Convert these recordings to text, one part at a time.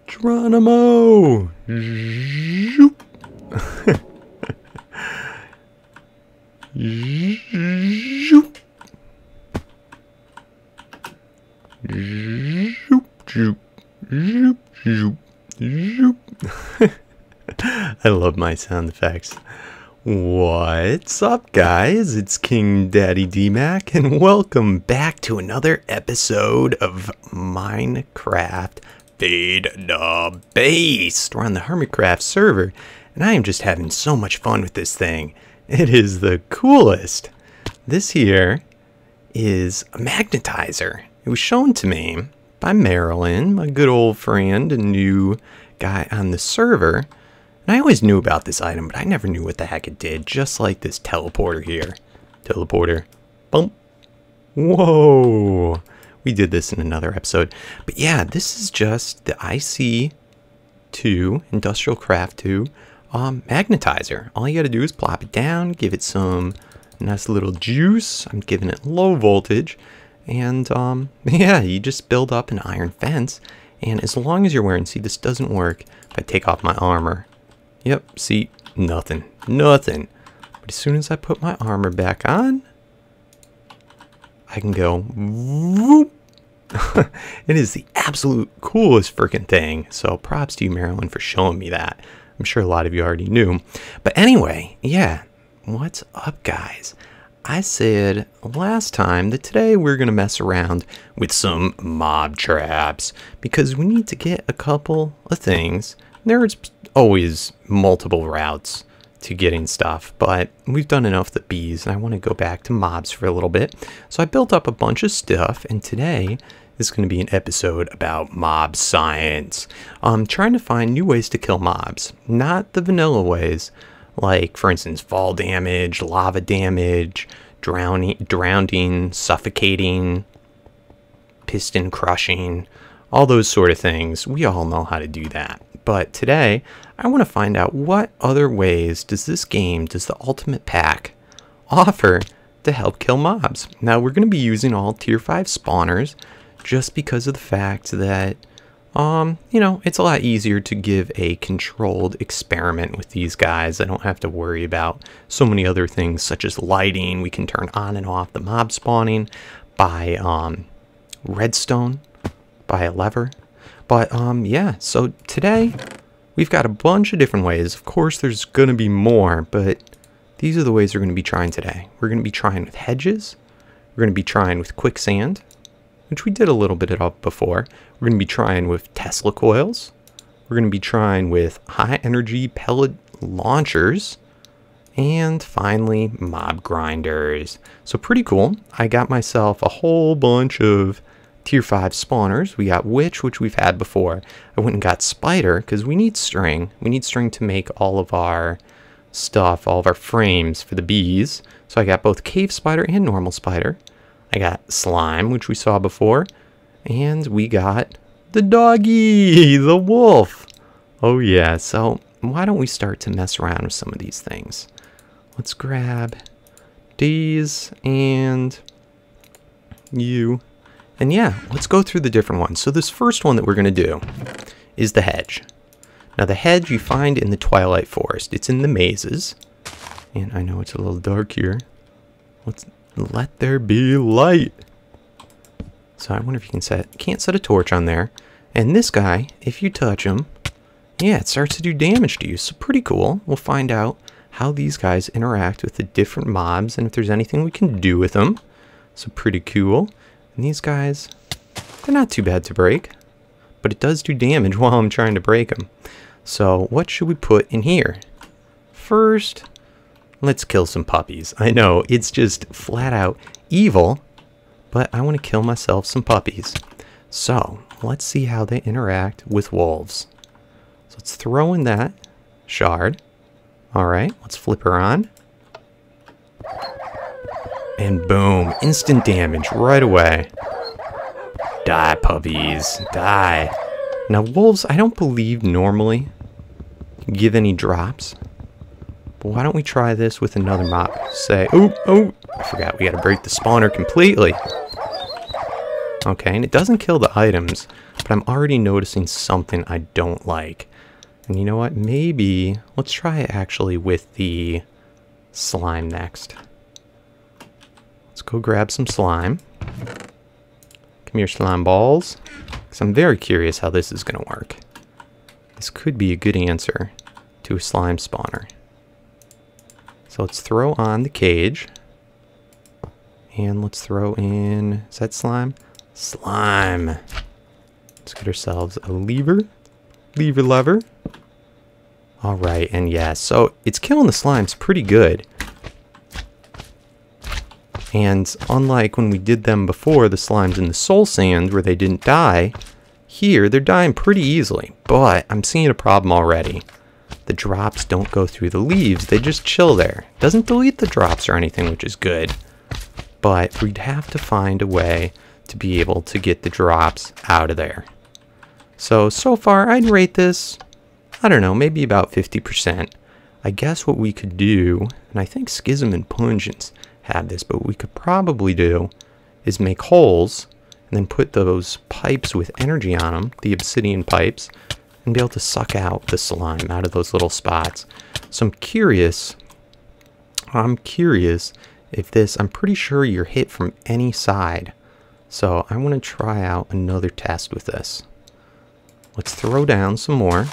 Geronimo! Zoop. Zoop. Zoop, zoop, zoop, zoop, zoop. I love my sound effects. What's up, guys? It's King Daddy D-Mac, and welcome back to another episode of Minecraft Feed the Beast. We're on the Hermitcraft server, and I am just having so much fun with this thing. It is the coolest. This here is a magnetizer. It was shown to me by Marilyn, my good old friend and new guy on the server. And I always knew about this item, but I never knew what the heck it did, just like this teleporter here. Teleporter. Bump. Whoa. We did this in another episode. But yeah, this is just the IC2, Industrial Craft 2, magnetizer. All you gotta do is plop it down, give it some nice little juice. I'm giving it low voltage. And yeah, you just build up an iron fence. And as long as you're wearing, see, this doesn't work if I take off my armor. Yep, see, nothing. But as soon as I put my armor back on, I can go whoop. It is the absolute coolest freaking thing. So props to you, Marilyn, for showing me that. I'm sure a lot of you already knew. But anyway, yeah, what's up, guys? I said last time that today we're going to mess around with some mob traps because we need to get a couple of things. There's always multiple routes to getting stuff, but we've done enough with the bees and I want to go back to mobs for a little bit. So I built up a bunch of stuff, and today is going to be an episode about mob science. I'm trying to find new ways to kill mobs, not the vanilla ways, like for instance fall damage, lava damage, drowning, suffocating, piston crushing, all those sort of things. We all know how to do that. But today, I want to find out what other ways does the Ultimate Pack offer to help kill mobs. Now, we're going to be using all tier 5 spawners just because of the fact that, you know, it's a lot easier to give a controlled experiment with these guys. I don't have to worry about so many other things such as lighting. We can turn on and off the mob spawning by redstone, by a lever. But yeah, so today we've got a bunch of different ways. Of course, there's going to be more, but these are the ways we're going to be trying today. We're going to be trying with hedges. We're going to be trying with quicksand, which we did a little bit of before. We're going to be trying with Tesla coils. We're going to be trying with high energy pellet launchers. And finally, mob grinders. So pretty cool. I got myself a whole bunch of tier 5 spawners. We got witch, which we've had before. I went and got spider because we need string. We need string to make all of our stuff, all of our frames for the bees. So I got both cave spider and normal spider. I got slime, which we saw before. And we got the doggy, the wolf. Oh yeah, so why don't we start to mess around with some of these things? Let's grab these and you. And yeah, let's go through the different ones. So this first one that we're going to do is the hedge. Now the hedge you find in the Twilight Forest. It's in the mazes. And I know it's a little dark here. Let's let there be light. So I wonder if you can't set a torch on there. And this guy, if you touch him, yeah, it starts to do damage to you. So pretty cool. We'll find out how these guys interact with the different mobs and if there's anything we can do with them. So pretty cool. And these guys, they're not too bad to break, but it does do damage while I'm trying to break them. So what should we put in here? First, let's kill some puppies. I know, it's just flat out evil, but I want to kill myself some puppies. So let's see how they interact with wolves. So let's throw in that shard. All right, let's flip her on. And boom, instant damage right away. Die, puppies, die. Now wolves, I don't believe normally give any drops. But why don't we try this with another mob? Say, oh, I forgot we gotta break the spawner completely. Okay, and it doesn't kill the items, but but I'm already noticing something I don't like. And you know what? Maybe let's try it actually with the slime next. Let's go grab some slime. Come here, slime balls. Because I'm very curious how this is going to work. This could be a good answer to a slime spawner. So let's throw on the cage. And let's throw in, is that slime? Slime. Let's get ourselves a lever. Lever. Alright, and yeah, so it's killing the slimes pretty good. And unlike when we did them before, the slimes in the soul sand where they didn't die, here they're dying pretty easily. But I'm seeing a problem already. The drops don't go through the leaves, they just chill there. Doesn't delete the drops or anything, which is good. But we'd have to find a way to be able to get the drops out of there. So far I'd rate this, I don't know, maybe about 50%. I guess what we could do, and I think Schism and Pungence have this, but what we could probably do is make holes and then put those pipes with energy on them, the obsidian pipes, and be able to suck out the slime out of those little spots. So I'm curious if this, I'm pretty sure you're hit from any side. So I want to try out another test with this. Let's throw down some more,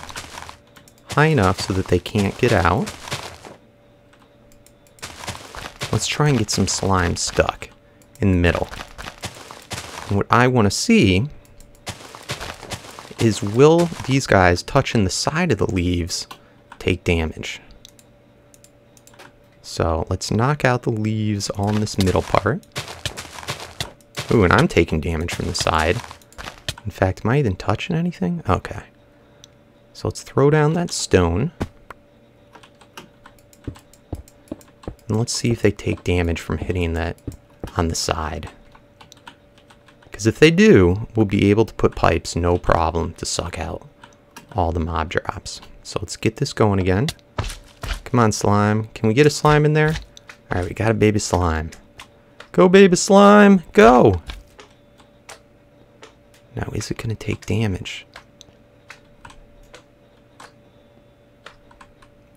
high enough so that they can't get out. Let's try and get some slime stuck in the middle. And what I want to see is, will these guys touching the side of the leaves take damage? So let's knock out the leaves on this middle part. Ooh, and I'm taking damage from the side. In fact, am I even touching anything? Okay. So let's throw down that stone. And let's see if they take damage from hitting that on the side. Because if they do, we'll be able to put pipes, no problem, to suck out all the mob drops. So let's get this going again. Come on, slime. Can we get a slime in there? Alright, we got a baby slime. Go, baby slime, go! Now, is it going to take damage?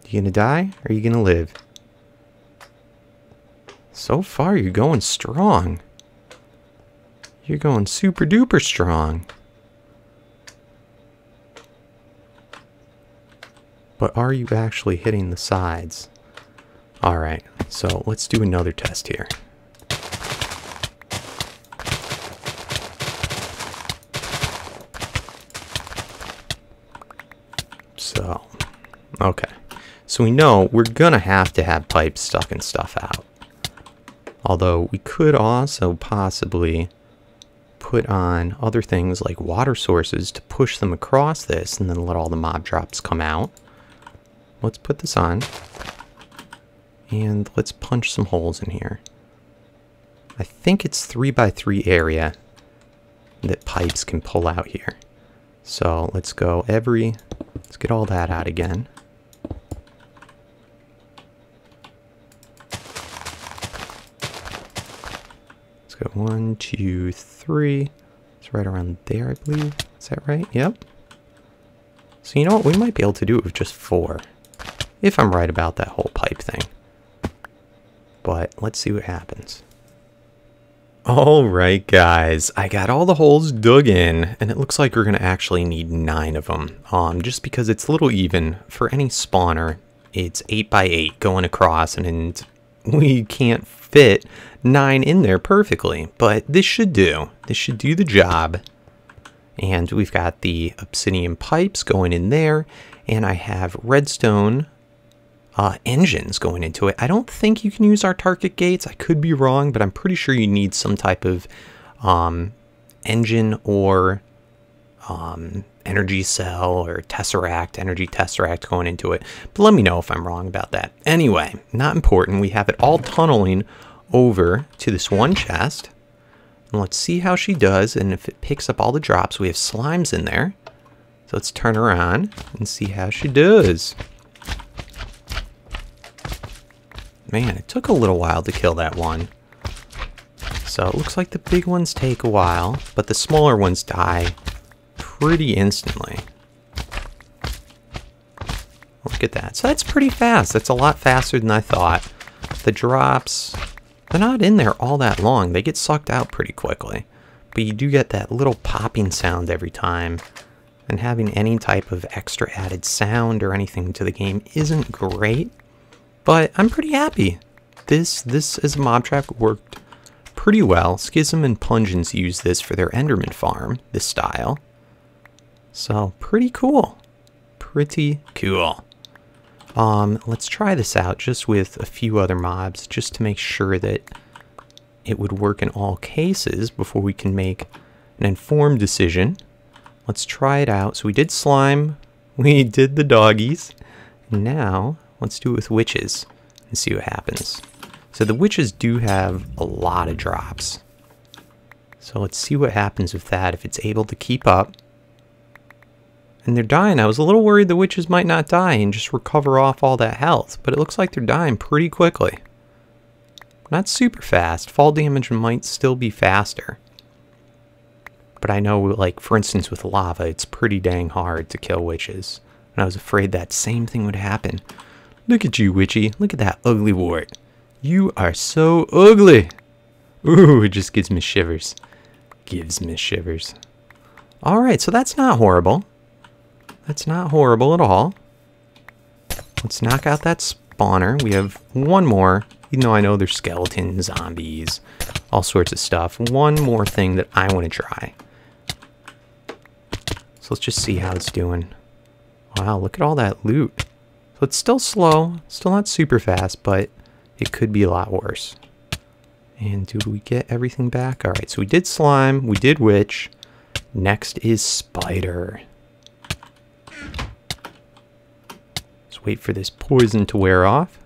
You going to die, or are you going to live? So far, you're going strong. You're going super duper strong. But are you actually hitting the sides? Alright, so let's do another test here. So, okay. So we know we're gonna have to have pipes stuck and stuff out. Although we could also possibly put on other things like water sources to push them across this and then let all the mob drops come out. Let's put this on. And let's punch some holes in here. I think it's 3x3 area that pipes can pull out here. So let's go let's get all that out again. Let's go 1, 2, 3. It's right around there, I believe. Is that right? Yep. So you know what? We might be able to do it with just 4. If I'm right about that whole pipe thing. But let's see what happens. Alright guys, I got all the holes dug in, and it looks like we're going to actually need 9 of them. Just because it's a little even. For any spawner, it's 8x8 going across, and we can't fit 9 in there perfectly. But this should do. This should do the job. And we've got the obsidian pipes going in there, and I have redstone engines going into it. I don't think you can use our target gates. I could be wrong, but I'm pretty sure you need some type of engine or energy cell or energy tesseract going into it. But let me know if I'm wrong about that. Anyway, not important. We have it all tunneling over to this one chest. And let's see how she does, and if it picks up all the drops. We have slimes in there. So let's turn her on and see how she does. Man, it took a little while to kill that one. So it looks like the big ones take a while, but the smaller ones die pretty instantly. Look at that. So that's pretty fast. That's a lot faster than I thought. The drops, they're not in there all that long. They get sucked out pretty quickly. But you do get that little popping sound every time. And having any type of extra added sound or anything to the game isn't great. But I'm pretty happy. This as a mob trap worked pretty well. Schism and Pungence use this for their Enderman farm, this style. So pretty cool. Pretty cool. Let's try this out just with a few other mobs, just to make sure that it would work in all cases before we can make an informed decision. Let's try it out. So we did slime, we did the doggies, and now let's do it with witches and see what happens. So the witches do have a lot of drops. So let's see what happens with that, if it's able to keep up. And they're dying. I was a little worried the witches might not die and just recover off all that health, but it looks like they're dying pretty quickly. Not super fast. Fall damage might still be faster. But I know, like, for instance, with lava, it's pretty dang hard to kill witches. And I was afraid that same thing would happen. Look at you, witchy. Look at that ugly wart. You are so ugly. Ooh, it just gives me shivers. Gives me shivers. Alright, so that's not horrible. That's not horrible at all. Let's knock out that spawner. We have one more, even though I know there's skeletons, zombies, all sorts of stuff. One more thing that I want to try. So let's just see how it's doing. Wow, look at all that loot. So it's still slow, still not super fast, but it could be a lot worse. And do we get everything back? Alright, so we did slime, we did witch. Next is spider. Let's wait for this poison to wear off.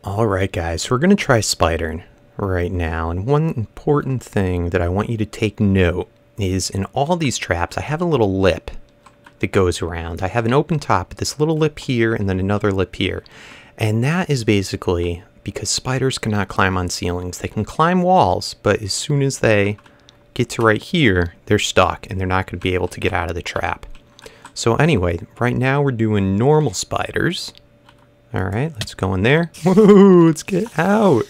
Alright guys, so we're going to try spider right now. And one important thing that I want you to take note is in all these traps, I have a little lip that goes around. I have an open top, this little lip here, and then another lip here. And that is basically because spiders cannot climb on ceilings. They can climb walls, but as soon as they get to right here, they're stuck and they're not going to be able to get out of the trap. So anyway, right now we're doing normal spiders. Alright, let's go in there. Woo, let's get out.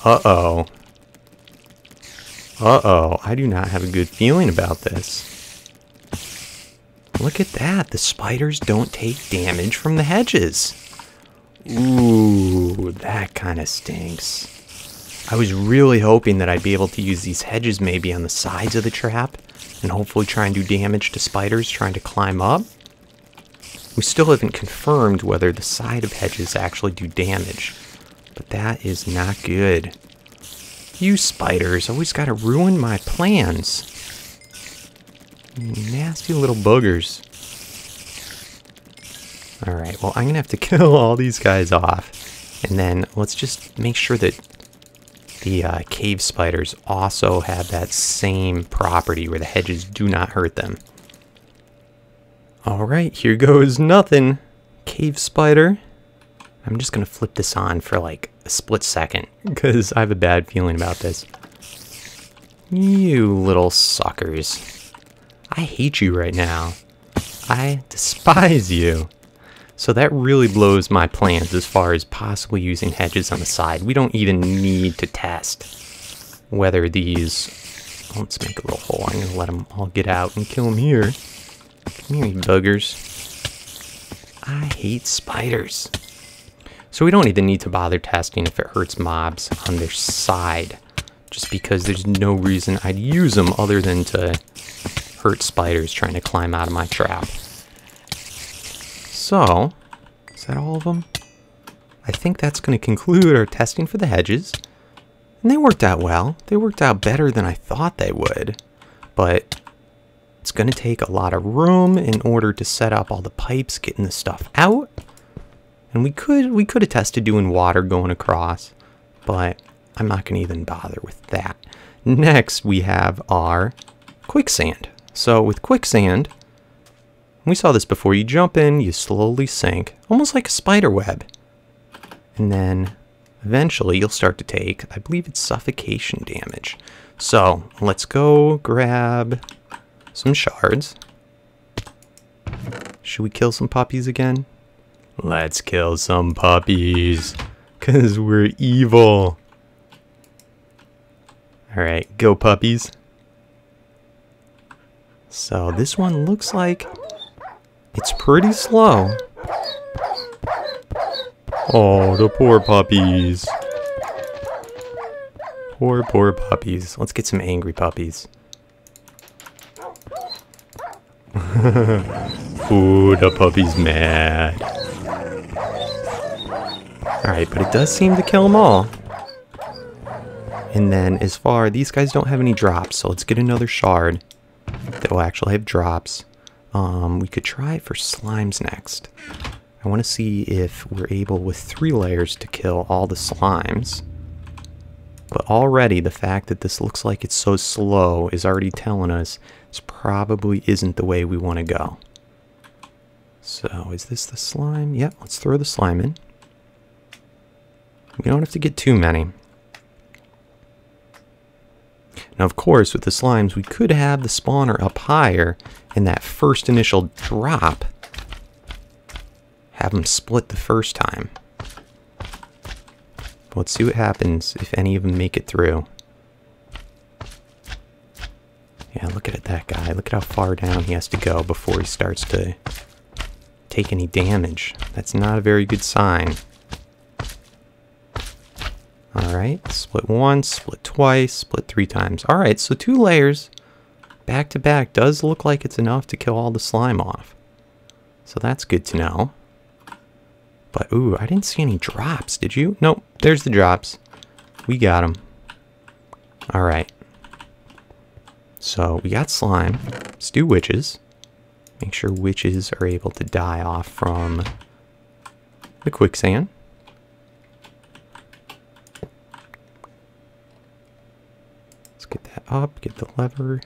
Uh-oh. Uh-oh, I do not have a good feeling about this. Look at that, the spiders don't take damage from the hedges. Ooh, that kind of stinks. I was really hoping that I'd be able to use these hedges maybe on the sides of the trap and hopefully try and do damage to spiders trying to climb up. We still haven't confirmed whether the side of hedges actually do damage, but that is not good. You spiders always gotta ruin my plans. Nasty little boogers. Alright, well I'm gonna have to kill all these guys off. And then let's just make sure that the cave spiders also have that same property where the hedges do not hurt them. Alright, here goes nothing. Cave spider. I'm just gonna flip this on for like a split second because I have a bad feeling about this. You little suckers. I hate you right now. I despise you. So that really blows my plans as far as possibly using hedges on the side. We don't even need to test whether these... Let's make a little hole. I'm going to let them all get out and kill them here. Come here, you buggers. I hate spiders. So we don't even need to bother testing if it hurts mobs on their side. Just because there's no reason I'd use them other than to hurt spiders trying to climb out of my trap. So, is that all of them? I think that's going to conclude our testing for the hedges. And they worked out well. They worked out better than I thought they would. But it's going to take a lot of room in order to set up all the pipes, getting the stuff out. And we could have tested doing water going across, but I'm not going to even bother with that. Next, we have our quicksand. So with quicksand, we saw this before, you jump in, you slowly sink, almost like a spider web. And then eventually you'll start to take, I believe it's suffocation damage. So So let's go grab some shards. Should we kill some puppies again? Let's kill some puppies, 'cause we're evil. Alright, go puppies. So this one looks like it's pretty slow. Oh, the poor puppies. Poor puppies. Let's get some angry puppies. Ooh, the puppy's mad. Alright, but it does seem to kill them all. And then as far, these guys don't have any drops, so let's get another shard that will actually have drops. We could try for slimes next. I want to see if we're able with 3 layers to kill all the slimes. But already the fact that this looks like it's so slow is already telling us this probably isn't the way we want to go. So is this the slime? Yep, let's throw the slime in. We don't have to get too many. Now, of course, with the slimes, we could have the spawner up higher in that first initial drop. Have them split the first time. But let's see what happens if any of them make it through. Yeah, look at that guy. Look at how far down he has to go before he starts to take any damage. That's not a very good sign. Alright, split once, split twice, split 3 times. Alright, so 2 layers back to back does look like it's enough to kill all the slime off. So that's good to know. But, ooh, I didn't see any drops, did you? Nope, there's the drops. We got them. Alright. So, we got slime. Let's do witches. Make sure witches are able to die off from the quicksand. Let's get that up, get the lever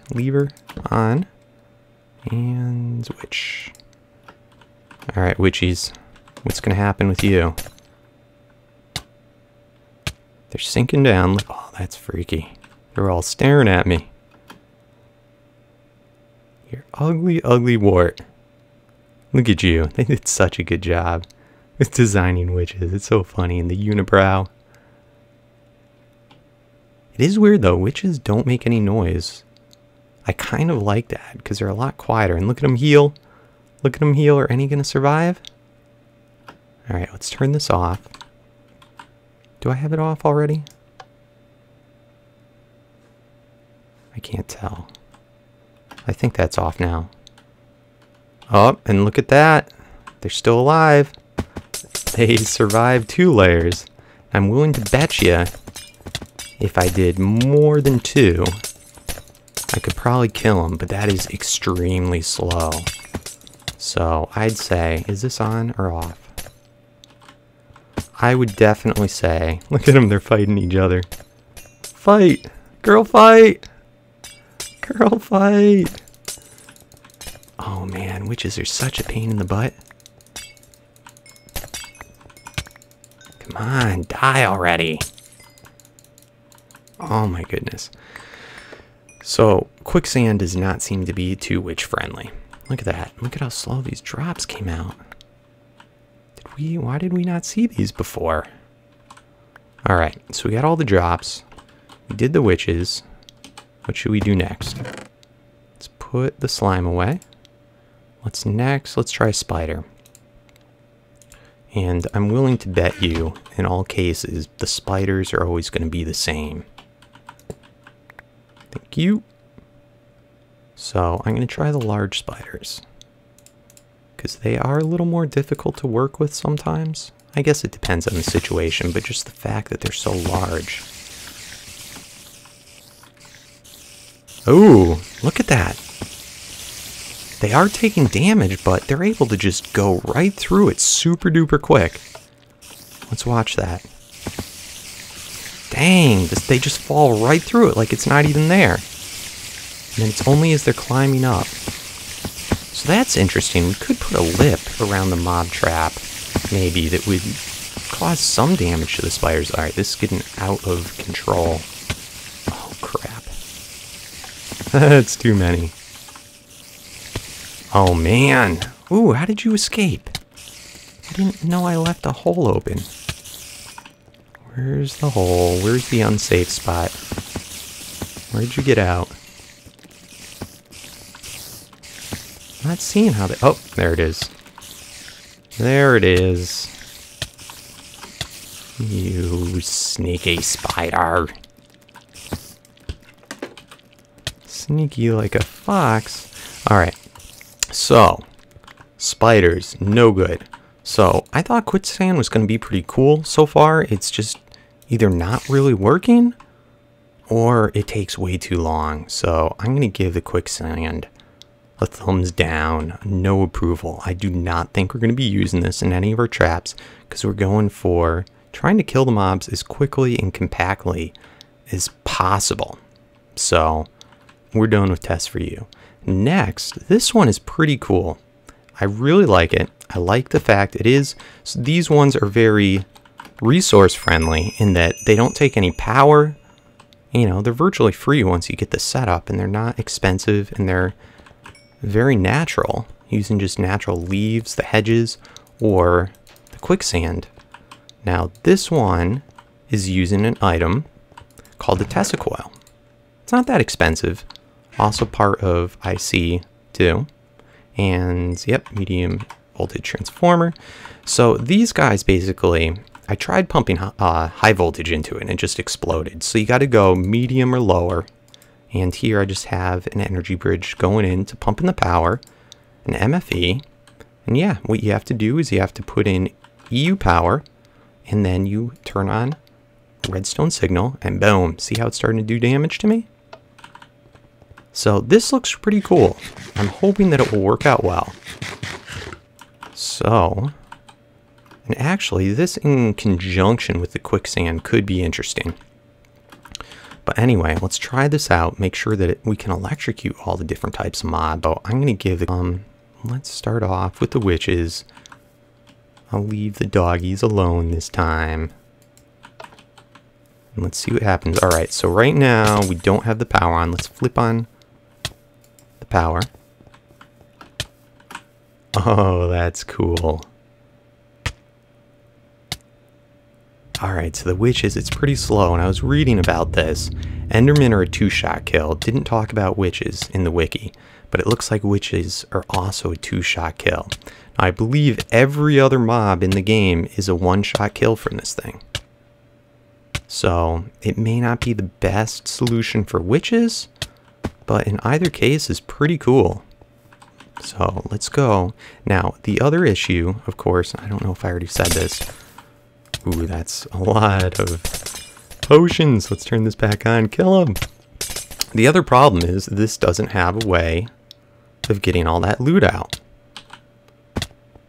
on. And witch. Alright, witchies. What's going to happen with you? They're sinking down. Oh, that's freaky. They're all staring at me. You're ugly, ugly wart. Look at you. They did such a good job with designing witches. It's so funny. And the unibrow. It is weird, though. Witches don't make any noise. I kind of like that because they're a lot quieter. And look at them heal. Look at them heal. Are any going to survive? Alright, let's turn this off. Do I have it off already? I can't tell. I think that's off now. Oh, and look at that. They're still alive. They survived 2 layers. I'm willing to bet you if I did more than 2, I could probably kill them, but that is extremely slow. So I'd say, is this on or off? I would definitely say, look at them, they're fighting each other. Fight! Girl fight! Girl fight! Oh man, witches are such a pain in the butt. Come on, die already. Oh my goodness. So, quicksand does not seem to be too witch friendly. Look at that. Look at how slow these drops came out. Why did we not see these before? Alright, so we got all the drops. We did the witches. What should we do next? Let's put the slime away. Let's try spider. And I'm willing to bet you, in all cases, the spiders are always going to be the same. Thank you. So I'm going to try the large spiders. Because they are a little more difficult to work with sometimes. I guess it depends on the situation, but just the fact that they're so large. Ooh, look at that. They are taking damage, but they're able to just go right through it super duper quick. Let's watch that. Dang, they just fall right through it like it's not even there. And then it's only as they're climbing up. So that's interesting. We could put a lip around the mob trap, maybe, that would cause some damage to the spiders. Alright, this is getting out of control. Oh, crap. That's too many. Oh man. Ooh, how did you escape? I didn't know I left a hole open. Where's the hole? Where's the unsafe spot? Where'd you get out? I'm not seeing how they... Oh, there it is. There it is. You sneaky spider. Sneaky like a fox. Alright. So, spiders, no good. So, I thought quicksand was going to be pretty cool. So far, it's just either not really working or it takes way too long. So, I'm going to give the quicksand a thumbs down. No approval. I do not think we're going to be using this in any of our traps because we're going for trying to kill the mobs as quickly and compactly as possible. So, we're done with tests for you. Next, this one is pretty cool. I really like it. I like the fact it is, so these ones are very resource friendly in that they don't take any power. You know, they're virtually free once you get the setup, and they're not expensive, and they're very natural, using just natural leaves, the hedges, or the quicksand. Now, this one is using an item called the Tesla Coil. It's not that expensive. Also part of IC2. And, yep, medium voltage transformer. So these guys basically, I tried pumping high voltage into it and it just exploded. So you got to go medium or lower. And here I just have an energy bridge going in to pump in the power, an MFE. And yeah, what you have to do is you have to put in EU power, and then you turn on redstone signal, and boom. See how it's starting to do damage to me? So this looks pretty cool. I'm hoping that it will work out well. So, and actually this in conjunction with the quicksand could be interesting. But anyway, let's try this out. Make sure that we can electrocute all the different types of mob. But I'm going to give the... let's start off with the witches. I'll leave the doggies alone this time. And let's see what happens. Alright, so right now we don't have the power on. Let's flip on the power. Oh, that's cool. Alright, so the witches, it's pretty slow, and I was reading about this. Endermen are a 2-shot kill. Didn't talk about witches in the wiki, but it looks like witches are also a 2-shot kill. Now, I believe every other mob in the game is a 1-shot kill from this thing. So, it may not be the best solution for witches, but in either case is pretty cool. So, let's go. Now, the other issue, of course, I don't know if I already said this. Ooh, that's a lot of potions. Let's turn this back on. Kill him. The other problem is this doesn't have a way of getting all that loot out.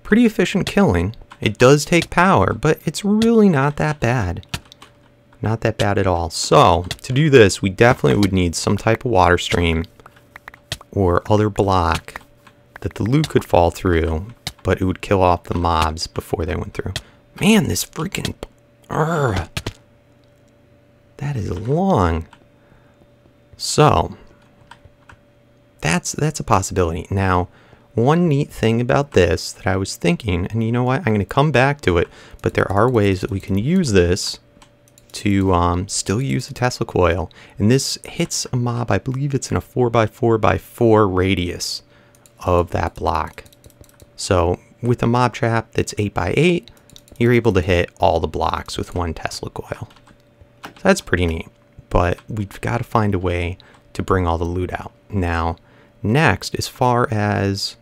Pretty efficient killing. It does take power, but it's really not that bad. Not that bad at all. So, to do this, we definitely would need some type of water stream or other block that the loot could fall through, but it would kill off the mobs before they went through. Man, this freaking... that is long. So, that's a possibility. Now, one neat thing about this that I was thinking, and you know what, I'm going to come back to it, but there are ways that we can use this to still use the Tesla Coil. And this hits a mob, I believe it's in a 4x4x4 radius of that block. So, with a mob trap that's 8x8, you're able to hit all the blocks with one Tesla Coil. So that's pretty neat. But we've got to find a way to bring all the loot out. Now, next, as far as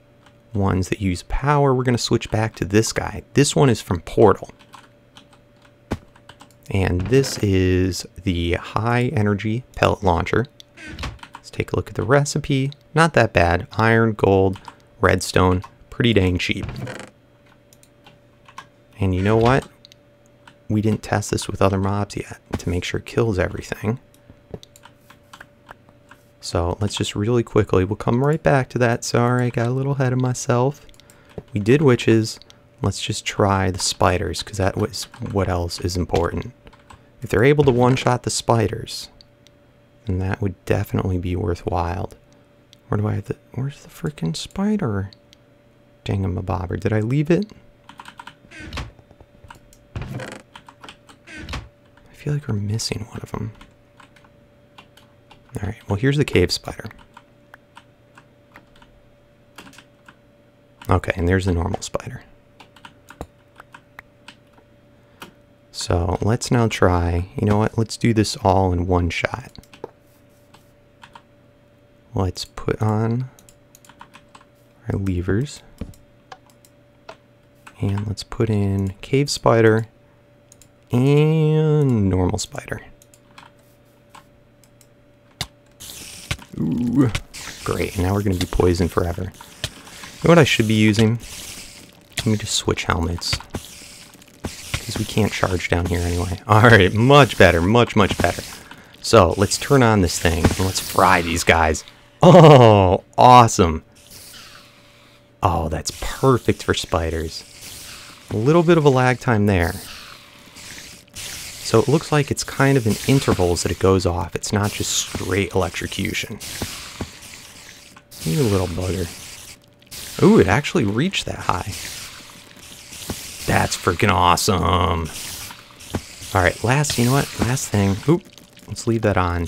ones that use power, we're going to switch back to this guy. This one is from Portal. And this is the high energy pellet launcher. Let's take a look at the recipe. Not that bad. Iron, gold, redstone. Pretty dang cheap. And you know what? We didn't test this with other mobs yet to make sure it kills everything. So let's just really quickly, we'll come right back to that. Sorry, I got a little ahead of myself. We did witches. Let's just try the spiders, because that was what else is important. If they're able to one-shot the spiders, And that would definitely be worthwhile. Where do I have the... Where's the freaking spider? Dangamabobber. Did I leave it? I feel like we're missing one of them. Alright, well here's the cave spider. Okay, and there's the normal spider. So let's now try, you know what, let's do this all in one shot. Let's put on our levers. And let's put in cave spider and normal spider. Ooh, great, and now we're going to be poisoned forever. You know what I should be using? Let me just switch helmets. Because we can't charge down here anyway. Alright, much better, much better. So, let's turn on this thing and let's fry these guys. Oh, awesome. Oh, that's perfect for spiders. A little bit of a lag time there. So it looks like it's kind of in intervals that it goes off. It's not just straight electrocution. You little bugger. Ooh, it actually reached that high. That's freaking awesome. Alright, you know what? Last thing. Oop, let's leave that on.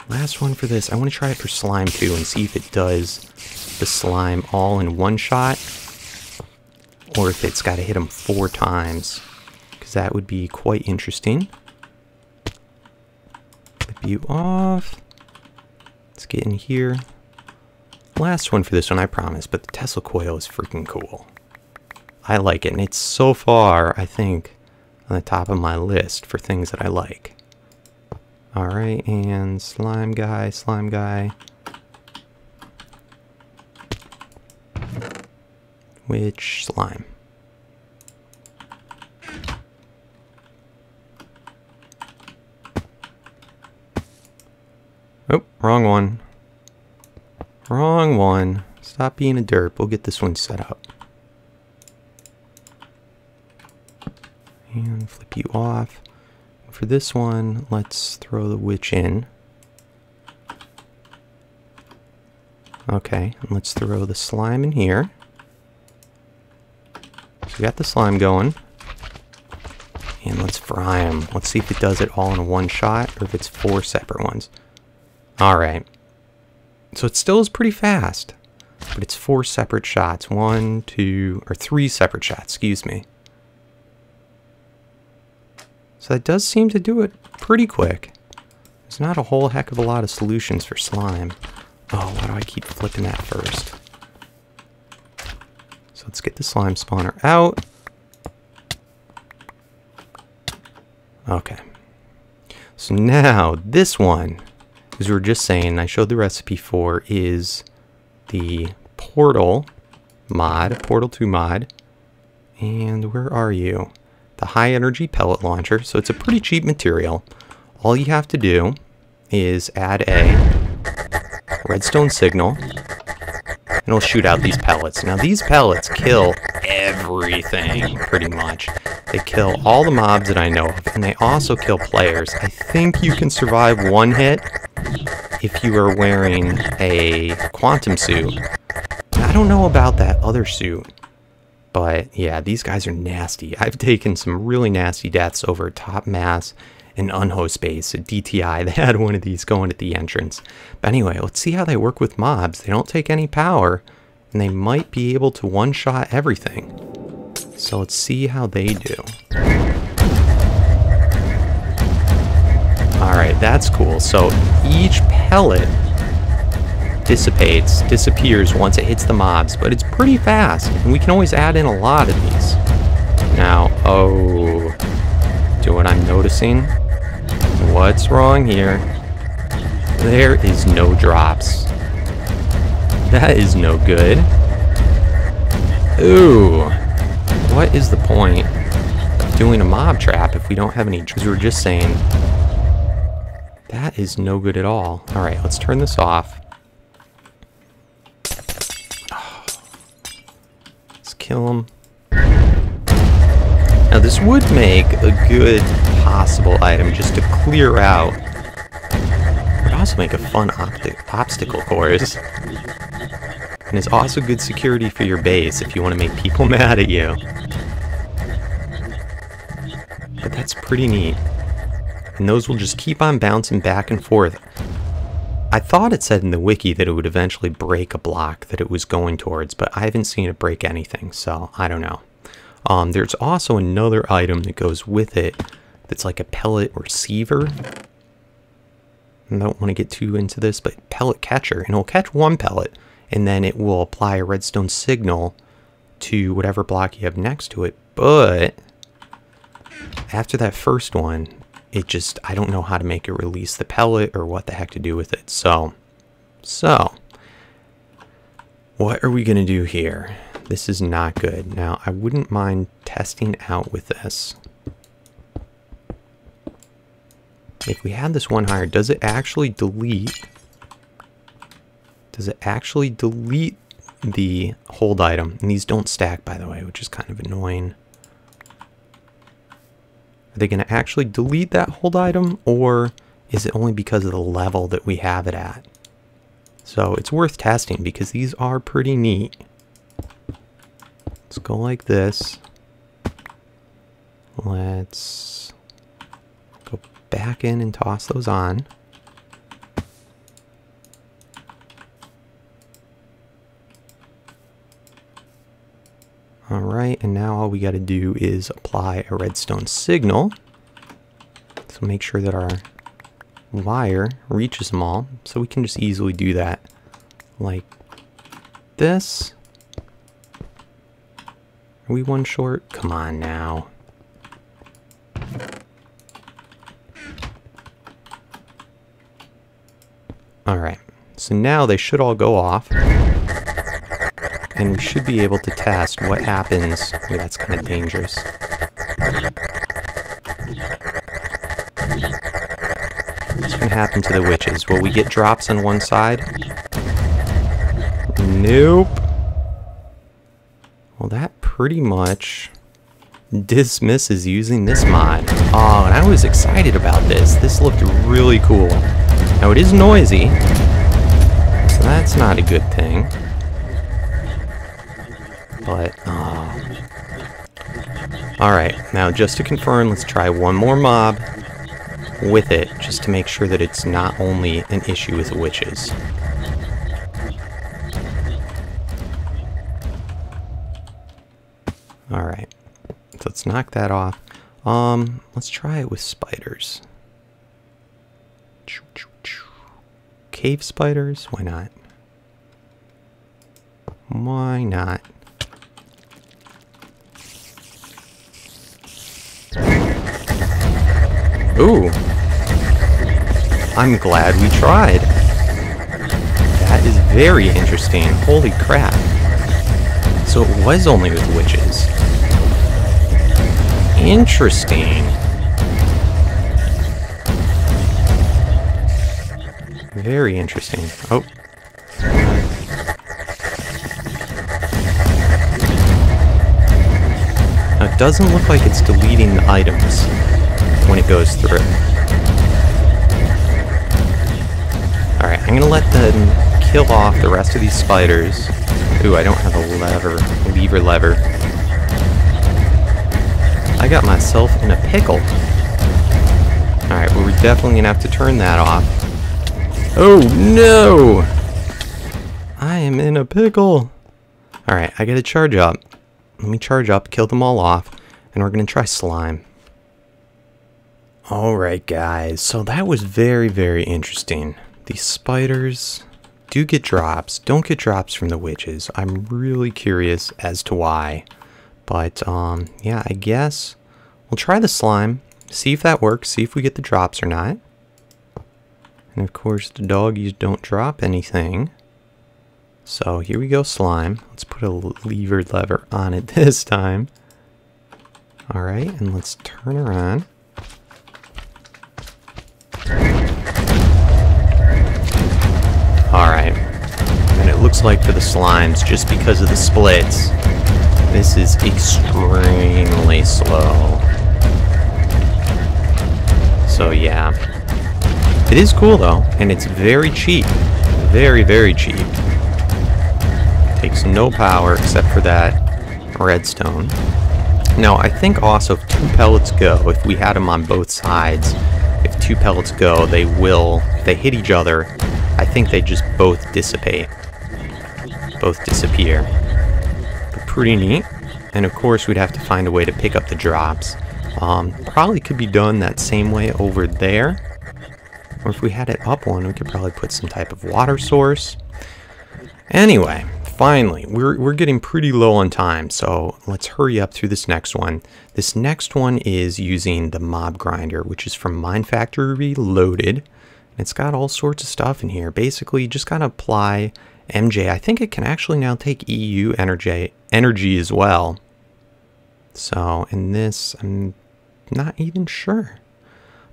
Last one for this. I want to try it for slime too and see if it does the slime all in one shot. Or if it's got to hit them 4 times. Because that would be quite interesting. Flip you off. Let's get in here. Last one for this one, I promise. But the Tesla coil is freaking cool. I like it. And it's so far, I think, on the top of my list for things that I like. Alright, and slime guy. Which slime? Oh, wrong one. Wrong one. Stop being a derp. We'll get this one set up. And flip you off. For this one, let's throw the witch in. Okay, and let's throw the slime in here. So we got the slime going. And let's fry him. Let's see if it does it all in one shot or if it's 4 separate ones. Alright. So it still is pretty fast. But it's 4 separate shots. 1, 2, or 3 separate shots, excuse me. So that does seem to do it pretty quick. There's not a whole heck of a lot of solutions for slime. Oh, why do I keep flipping that first? So let's get the slime spawner out. Okay. So now this one, as we were just saying, I showed the recipe for, is the Portal mod, Portal 2 mod. And where are you? The high energy pellet launcher. So it's a pretty cheap material. All you have to do is add a redstone signal and it'll shoot out these pellets. Now these pellets kill everything pretty much. They kill all the mobs that I know of, and they also kill players. I think you can survive 1 hit if you are wearing a quantum suit. I don't know about that other suit. But yeah, these guys are nasty. I've taken some really nasty deaths over Top Mass and Unhost Base at DTI. They had one of these going at the entrance. But anyway, let's see how they work with mobs. They don't take any power, and they might be able to one-shot everything. So let's see how they do. Alright, that's cool. So each pellet disappears once it hits the mobs, but it's pretty fast, and we can always add in a lot of these. Now, oh, do what I'm noticing? What's wrong here? There is no drops. That is no good. Ooh, what is the point of doing a mob trap if we don't have any? Because we were just saying that is no good at all. All right, let's turn this off. Kill him. Now this would make a good possible item just to clear out. It would also make a fun obstacle course. And it's also good security for your base if you want to make people mad at you. But that's pretty neat. And those will just keep on bouncing back and forth. I thought it said in the wiki that it would eventually break a block that it was going towards, but I haven't seen it break anything, so I don't know. There's also another item that goes with it that's like a pellet receiver. I don't want to get too into this, but pellet catcher. And it'll catch one pellet, and then it will apply a redstone signal to whatever block you have next to it. But after that first one, it just, I don't know how to make it release the pellet or what the heck to do with it. So, what are we going to do here? This is not good. Now, I wouldn't mind testing out with this. If we had this one higher, does it actually delete? Does it actually delete the hold item? And these don't stack, by the way, which is kind of annoying. Are they going to actually delete that hold item, or is it only because of the level that we have it at? So it's worth testing because these are pretty neat. Let's go like this. Let's go back in and toss those on. Alright, and now all we got to do is apply a redstone signal. So make sure that our wire reaches them all. So we can just easily do that like this. Are we one short? Come on now. Alright, so now they should all go off. And we should be able to test what happens. Wait, that's kind of dangerous. What's going to happen to the witches? Will we get drops on one side? Nope. Well, that pretty much dismisses using this mod. Oh, and I was excited about this. This looked really cool. Now, it is noisy, so that's not a good thing. But, alright, now just to confirm, let's try one more mob with it, just to make sure that it's not only an issue with the witches. Alright, so let's knock that off. Let's try it with spiders. Cave spiders? Why not? Why not? Ooh. I'm glad we tried. That is very interesting. Holy crap. So it was only with witches. Interesting. Very interesting. Oh. Now it doesn't look like it's deleting the items when it goes through. Alright, I'm gonna let them kill off the rest of these spiders. Ooh, I don't have a lever. I got myself in a pickle. Alright, well, we're definitely gonna have to turn that off. Oh no! I am in a pickle. Alright, I gotta charge up. Let me charge up, kill them all off, and we're gonna try slime. Alright guys, so that was very, very interesting. These spiders do get drops. Don't get drops from the witches. I'm really curious as to why. But, yeah, I guess we'll try the slime. See if that works. See if we get the drops or not. And of course, the doggies don't drop anything. So here we go, slime. Let's put a lever on it this time. Alright, and let's turn her on. Alright, and it looks like for the slimes, just because of the splits, this is extremely slow. So yeah. It is cool though, and it's very cheap. Very, very cheap. Takes no power except for that redstone. Now, I think also if 2 pellets go, if we had them on both sides, if 2 pellets go, they will, if they hit each other, I think they just both dissipate. Both disappear. But pretty neat. And of course, we'd have to find a way to pick up the drops. Probably could be done that same way over there. Or if we had it up one, we could probably put some type of water source. Anyway, finally, we're getting pretty low on time, so let's hurry up through this next one. This next one is using the mob grinder, which is from Minefactory Reloaded. It's got all sorts of stuff in here. Basically, you just gotta apply MJ. I think it can actually now take EU energy as well. So, in this, I'm not even sure.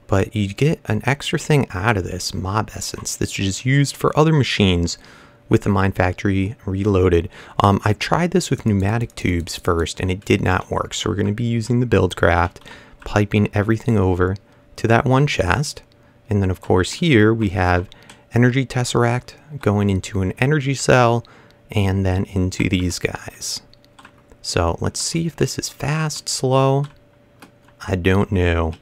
But you get an extra thing out of this, Mob Essence, that's just used for other machines with the Minefactory Reloaded. I've tried this with pneumatic tubes first, and it did not work. So we're going to be using the Buildcraft, piping everything over to that one chest. And then, of course, here we have Energy Tesseract going into an energy cell, and then into these guys. So let's see if this is fast, slow. I don't know.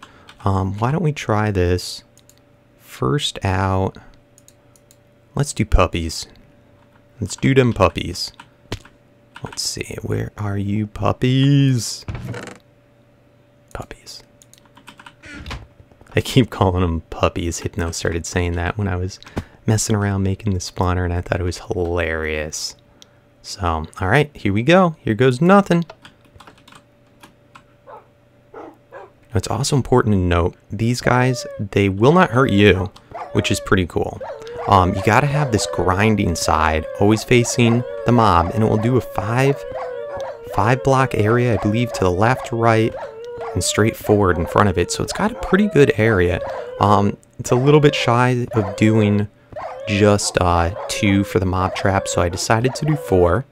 Why don't we try this? First out, let's do puppies. Let's do them puppies. Let's see, where are you puppies? Puppies. I keep calling them puppies. Hypno started saying that when I was messing around making the spawner, and I thought it was hilarious. So, alright, here we go. Here goes nothing. It's also important to note, these guys, they will not hurt you, which is pretty cool. You gotta have this grinding side always facing the mob, and it will do a five block area, I believe, to the left, right, and straight forward in front of it. So it's got a pretty good area. It's a little bit shy of doing just 2 for the mob trap, so I decided to do 4.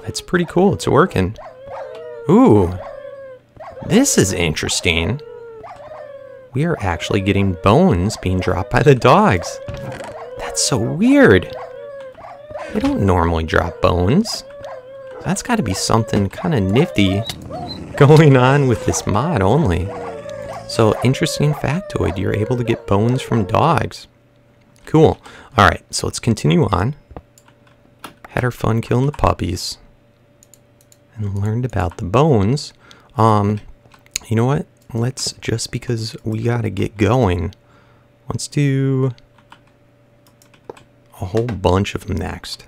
It's pretty cool. It's working. Ooh. This is interesting. We are actually getting bones being dropped by the dogs. That's so weird. They don't normally drop bones. That's got to be something kind of nifty going on with this mod only. So, interesting factoid. You're able to get bones from dogs. Cool. Alright, so let's continue on. Had our fun killing the puppies. And learned about the bones. You know what? Let's, just because we gotta get going, let's do a whole bunch of them next.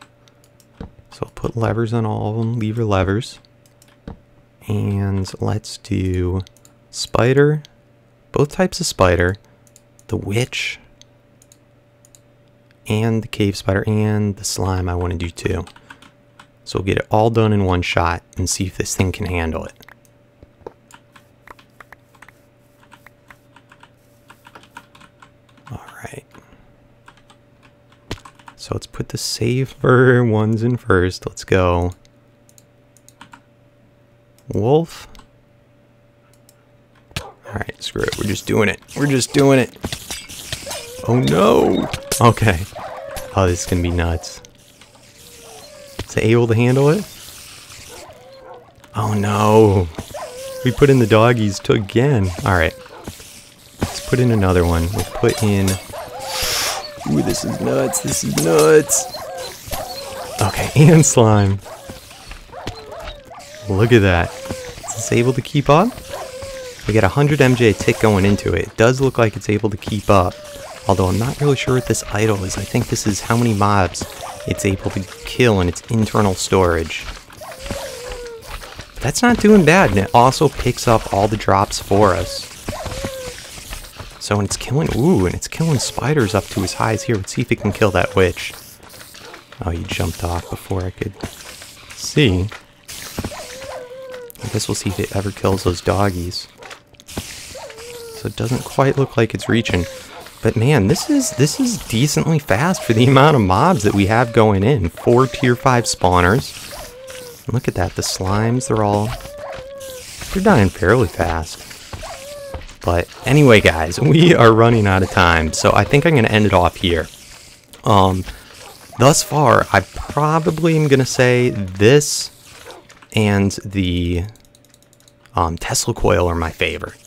So I'll put levers on all of them, lever levers. And let's do spider, both types of spider, the witch, and the cave spider, and the slime I want to do too. So we'll get it all done in one shot and see if this thing can handle it. Alright. So let's put the safer ones in first. Let's go. Wolf. Alright, screw it. We're just doing it. We're just doing it. Oh no! Okay. Oh, this is gonna be nuts. Is it able to handle it? Oh no! We put in the doggies too again. Alright. Let's put in another one. We'll put in... Ooh, this is nuts. This is nuts. Okay, and slime. Look at that. Is this able to keep up? We got 100 MJ tick going into it. It does look like it's able to keep up. Although I'm not really sure what this idle is. I think this is how many mobs it's able to kill in its internal storage. But that's not doing bad, and it also picks up all the drops for us. So when it's killing, ooh, and it's killing spiders up to as high as here. Let's see if it can kill that witch. Oh, you jumped off before I could see. I guess we'll see if it ever kills those doggies. So it doesn't quite look like it's reaching. But man, this is decently fast for the amount of mobs that we have going in. 4 tier 5 spawners. And look at that, the slimes, they're dying fairly fast. But anyway, guys, we are running out of time, so I think I'm going to end it off here. Thus far, I probably am going to say this and the Tesla coil are my favorite.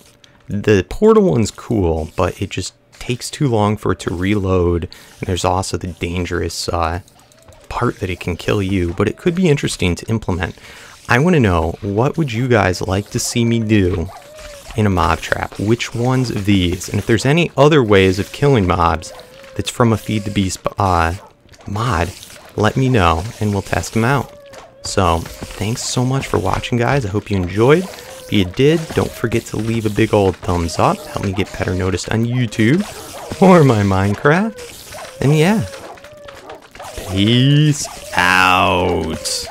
The portal one's cool, but it just takes too long for it to reload, and there's also the dangerous part that it can kill you, but it could be interesting to implement. I want to know, what would you guys like to see me do in a mob trap? Which ones of these? And if there's any other ways of killing mobs that's from a Feed the Beast mod, let me know and we'll test them out. So thanks so much for watching, guys. I hope you enjoyed. If you did, don't forget to leave a big old thumbs up. Help me get better noticed on YouTube or my Minecraft. And yeah, peace out.